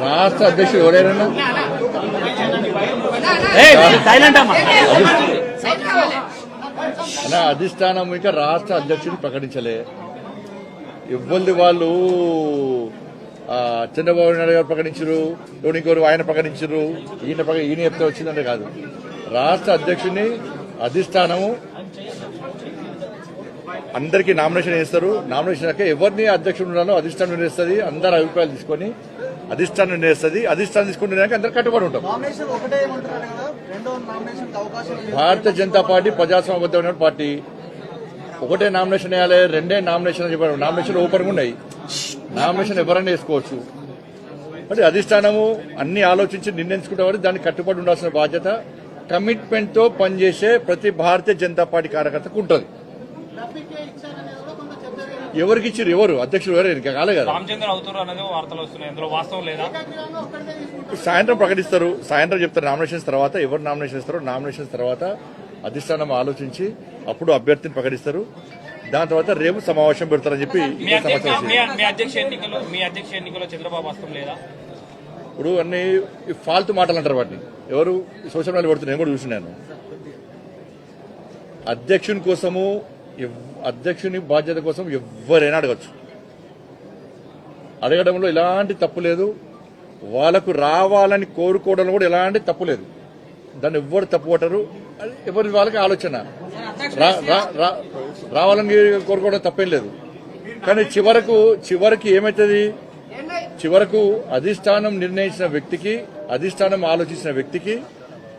రాష్ట్ర అధ్యక్షుడు ఎవరైనా అధిష్టానం ఇంకా రాష్ట్ర అధ్యక్షుడు ప్రకటించలే. ఇవ్వండి వాళ్ళు చంద్రబాబు నాయుడు గారు ప్రకటించరు, ఇంకోరు ఆయన ప్రకటించరు, ఈయన చెప్తే వచ్చిందంటే కాదు. రాష్ట్ర అధ్యక్షుడిని అధిష్టానము అందరికీ నామినేషన్ వేస్తారు. నామినేషన్ ఎవరిని అధ్యక్షుడు ఉండాలో అధిష్టానం నిర్ణయిస్తుంది. అందరి అభిప్రాయాలు తీసుకొని అధిష్టానం నిర్ణయిస్తుంది. అధిష్టానం తీసుకుంటే అందరు కట్టుబడి ఉంటాం. Bharatiya Janata party ప్రజాస్వామ్యబద్ధమైన party. ఒకటే నామినేషన్ వేయాలి, రెండే నామినేషన్ చెప్పారు. నామినేషన్ ఓపెన్గా ఉన్నాయి, నామినేషన్ ఎవరైనా వేసుకోవచ్చు. అంటే అధిష్టానము అన్ని ఆలోచించి నిర్ణయించుకుంటే దానికి కట్టుబడి ఉండాల్సిన బాధ్యత కమిట్మెంట్ తో పనిచేసే ప్రతి భారతీయ జనతా పార్టీ కార్యకర్తకు ఉంటుంది. ఎవరికి ఇచ్చారు, ఎవరు అధ్యక్షుడు ఎవరు ఇంకా కాలే కదా. సాయంత్రం ప్రకటిస్తారు, సాయంత్రం చెప్తారు నామినేషన్స్ తర్వాత. ఎవరు నామినేషన్ ఇస్తారో నామినేషన్స్ తర్వాత అధిష్టానం ఆలోచించి అప్పుడు అభ్యర్థిని ప్రకటిస్తారు. దాని తర్వాత రేపు సమావేశం పెడతారని చెప్పి ఇప్పుడు అన్ని ఫాల్తు మాటలు అంటారు. వాటిని ఎవరు సోషల్ మీడియాలో పెడుతున్నారు, నేను కూడా చూసినాను. అధ్యక్షుని కోసము అధ్యక్షుని బాధ్యత కోసం ఎవరైనా అడగచ్చు. అడగడంలో ఎలాంటి తప్పు లేదు. వాళ్ళకు రావాలని కోరుకోవడంలో కూడా ఎలాంటి తప్పు లేదు. దాన్ని ఎవ్వరు తప్పు పట్టరు. ఎవరి వాళ్ళకి ఆలోచన రావాలని కోరుకోవడం తప్పేం లేదు. కానీ చివరికి ఏమవుతుంది, చివరకు అధిష్టానం నిర్ణయించిన వ్యక్తికి, అధిష్టానం ఆలోచించిన వ్యక్తికి,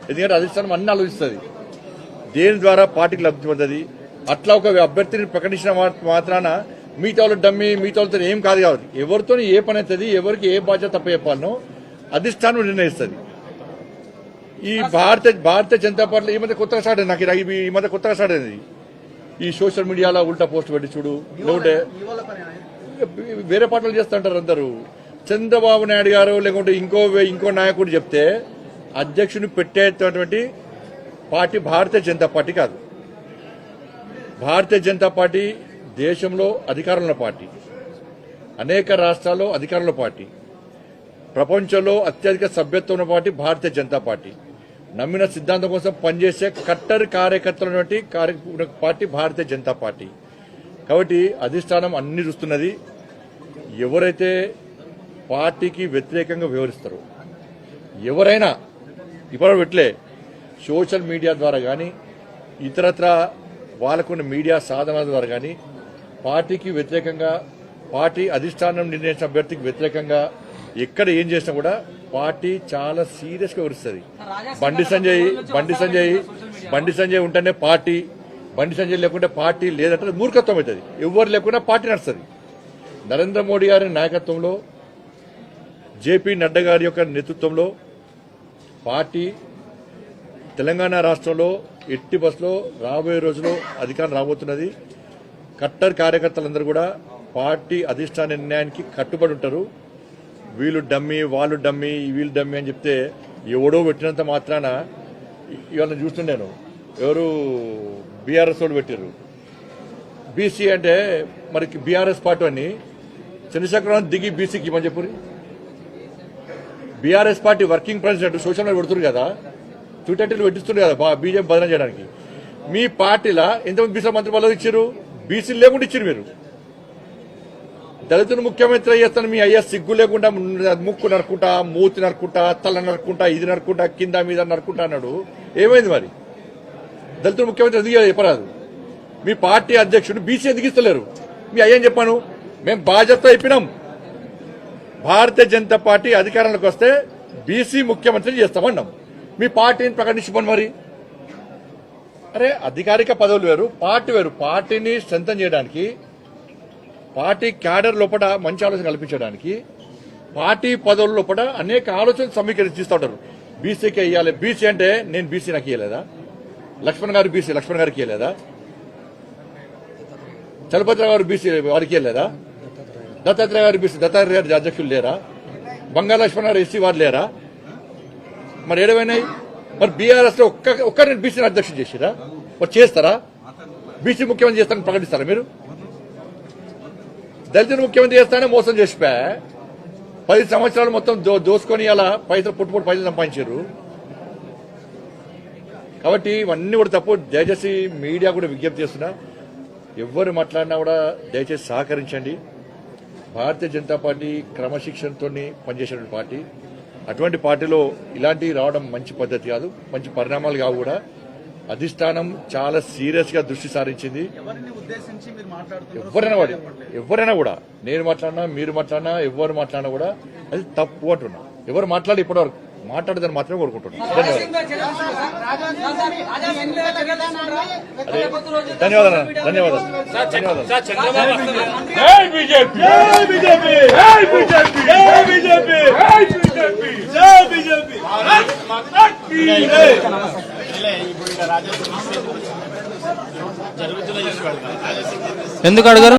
ఎందుకంటే అధిష్టానం అన్ని ఆలోచిస్తుంది, దేని ద్వారా పార్టీకి లబ్ధి పొందది. అట్లా ఒక అభ్యర్థిని ప్రకటించిన మాత్రాన మిగతా వాళ్ళు డమ్మి, మిగతా వాళ్ళతో ఏం కాదు. కాదు ఎవరితో ఏ పని అవుతుంది, ఎవరికి ఏ బాధ్యత తప్ప చెప్పాలనో అధిష్టానం నిర్ణయిస్తుంది. ఈ భారతీయ జనతా పార్టీ ఈ మధ్య కొత్తగా స్టార్ట్ అయింది. నాకు ఈ మధ్య కొత్తగా స్టార్ట్ అయింది ఈ సోషల్ మీడియాలో ఉల్టా పోస్ట్ పెట్టి చూడు. లేకుంటే వేరే పార్టీలు చేస్తుంటారు అందరూ. చంద్రబాబు నాయుడు గారు లేకుంటే ఇంకో నాయకుడు చెప్తే అధ్యక్షుని పెట్టేటటువంటి పార్టీ భారతీయ జనతా పార్టీ కాదు. భారతీయ జనతా పార్టీ దేశంలో అధికారంలో పార్టీ, అనేక రాష్ట్రాల్లో అధికారంలో పార్టీ, ప్రపంచంలో అత్యధిక సభ్యత్వం ఉన్న పార్టీ భారతీయ జనతా పార్టీ. నమ్మిన సిద్ధాంతం కోసం పనిచేసే కట్టర్ కార్యకర్తల పార్టీ భారతీయ జనతా పార్టీ. కాబట్టి అధిష్టానం అన్ని చూస్తున్నది. ఎవరైతే పార్టీకి వ్యతిరేకంగా వ్యవహరిస్తారో ఎవరైనా ఇప్పుడు పెట్టలే సోషల్ మీడియా ద్వారా కానీ ఇతరత్ర వాళ్ళకున్న మీడియా సాధనాల ద్వారా కానీ పార్టీకి వ్యతిరేకంగా, పార్టీ అధిష్టానం నిర్ణయించిన అభ్యర్థికి వ్యతిరేకంగా ఎక్కడ ఏం చేసినా కూడా పార్టీ చాలా సీరియస్ గా వివరిస్తుంది. బండి సంజయ్ ఉంటేనే పార్టీ, బండి సంజయ్ లేకుంటే పార్టీ లేదంటే మూర్ఖత్వం అవుతుంది. ఎవరు లేకుండా పార్టీ నడుస్తుంది. నరేంద్ర మోడీ గారి నాయకత్వంలో, జేపీ నడ్డా గారి యొక్క నేతృత్వంలో పార్టీ తెలంగాణ రాష్ట్రంలో ఎట్టి బస్సులో రాబోయే రోజుల్లో అధికారం రాబోతున్నది. కట్టర్ కార్యకర్తలందరూ కూడా పార్టీ అధిష్టాన నిర్ణయానికి కట్టుబడి ఉంటారు. వీళ్ళు డమ్మి, వాళ్ళు డమ్మి, వీళ్ళు డమ్మి అని చెప్తే ఎవడో పెట్టినంత మాత్రాన ఇవాళ చూస్తుండేను. ఎవరు బీఆర్ఎస్ వాళ్ళు పెట్టారు. బీసీ అంటే మరి బీఆర్ఎస్ పార్టీ అని చంద్రశేఖరరావు దిగి బీసీకి ఇవ్వని చెప్పు. BRS party working president social media పెడుతున్నారు కదా, ట్విట్టర్లు పెట్టిస్తున్నారు కదా బీజేపీ బదనం చేయడానికి. మీ పార్టీలో ఎంతమంది బీసీ మంత్రి పదవులు ఇచ్చారు? బీసీలు లేకుండా ఇచ్చారు. మీరు దళితులు ముఖ్యమంత్రి చేస్తాను మీ అయ్యా సిగ్గు లేకుండా ముక్కు నరుకుంటా, మూతి నరుకుంటా, తల నరుకుంటా, ఇది నరుకుంటా, కింద మీద నరుకుంటా అన్నాడు. ఏమైంది మరి? దళితులు ముఖ్యమంత్రి ఎందుకు చెప్పరాదు? మీ పార్టీ అధ్యక్షుడు బీసీ ఎందుకు ఇస్తలేరు? మీ అయ్యని చెప్పాను. మేము బాధ్యత అయిపోయినాం. భారతీయ జనతా పార్టీ అధికారంలోకి వస్తే బీసీ ముఖ్యమంత్రి చేస్తామన్నాం. మీ పార్టీని ప్రకటించుకోండి. మరి అరే అధికారిక పదవులు వేరు, పార్టీ వేరు. పార్టీని స్ట్రెంథన్ చేయడానికి, పార్టీ క్యాడర్ లోపల మంచి ఆలోచన కల్పించడానికి, పార్టీ పదవుల లోపల అనేక ఆలోచనలు సమీకరిస్తూ ఉంటారు. బీసీకి ఇవ్వాలి, బీసీ అంటే నేను బీసీ నాకు ఇవ్వలేదా? లక్ష్మణ్ గారు బీసీ, లక్ష్మణ్ గారికి ఇవ్వలేదా? చలపతిరావు గారు బీసీ, వారికి ఇవ్వలేదా? దత్తాత్రేయ గారు బీసీ, దత్తాత్రేయ గారి అధ్యక్షులు లేరా? బంగాళ లక్ష్మణ్ గారు ఎస్సీ వారు లేరా? మరి ఏడవైనాయి? మరి బీఆర్ఎస్ లో ఒక్కరిని బీసీని అధ్యక్షుడు చేసిరా? మరి చేస్తారా? బీసీ ముఖ్యమంత్రి చేస్తారని ప్రకటిస్తారా మీరు? దళితుని ముఖ్యమంత్రి చేస్తానే మోసం చేసిపోయా 10 సంవత్సరాలు మొత్తం దోసుకొని అలా పైసలు పుట్టుపుట్టు పైసలు సంపాదించారు. కాబట్టి ఇవన్నీ కూడా తప్పు. దయచేసి మీడియా కూడా విజ్ఞప్తి చేస్తున్నా, ఎవరు మాట్లాడినా కూడా దయచేసి సహకరించండి. భారతీయ జనతా పార్టీ క్రమశిక్షణతో పనిచేసేటువంటి పార్టీ. అటువంటి పార్టీలో ఇలాంటివి రావడం మంచి పద్ధతి కాదు, మంచి పరిణామాలు కావు కూడా. అధిష్టానం చాలా సీరియస్ గా దృష్టి సారించింది. ఎవరైనా కూడా నేను మాట్లాడినా మీరు మాట్లాడినా ఎవరు మాట్లాడినా కూడా అది తప్పు అంటున్నా. ఎవరు మాట్లాడి ఇప్పటివరకు మాట్లాడదని మాత్రమే కోరుకుంటున్నాను. ధన్యవాదాలు. ఎందుకు అడగారు?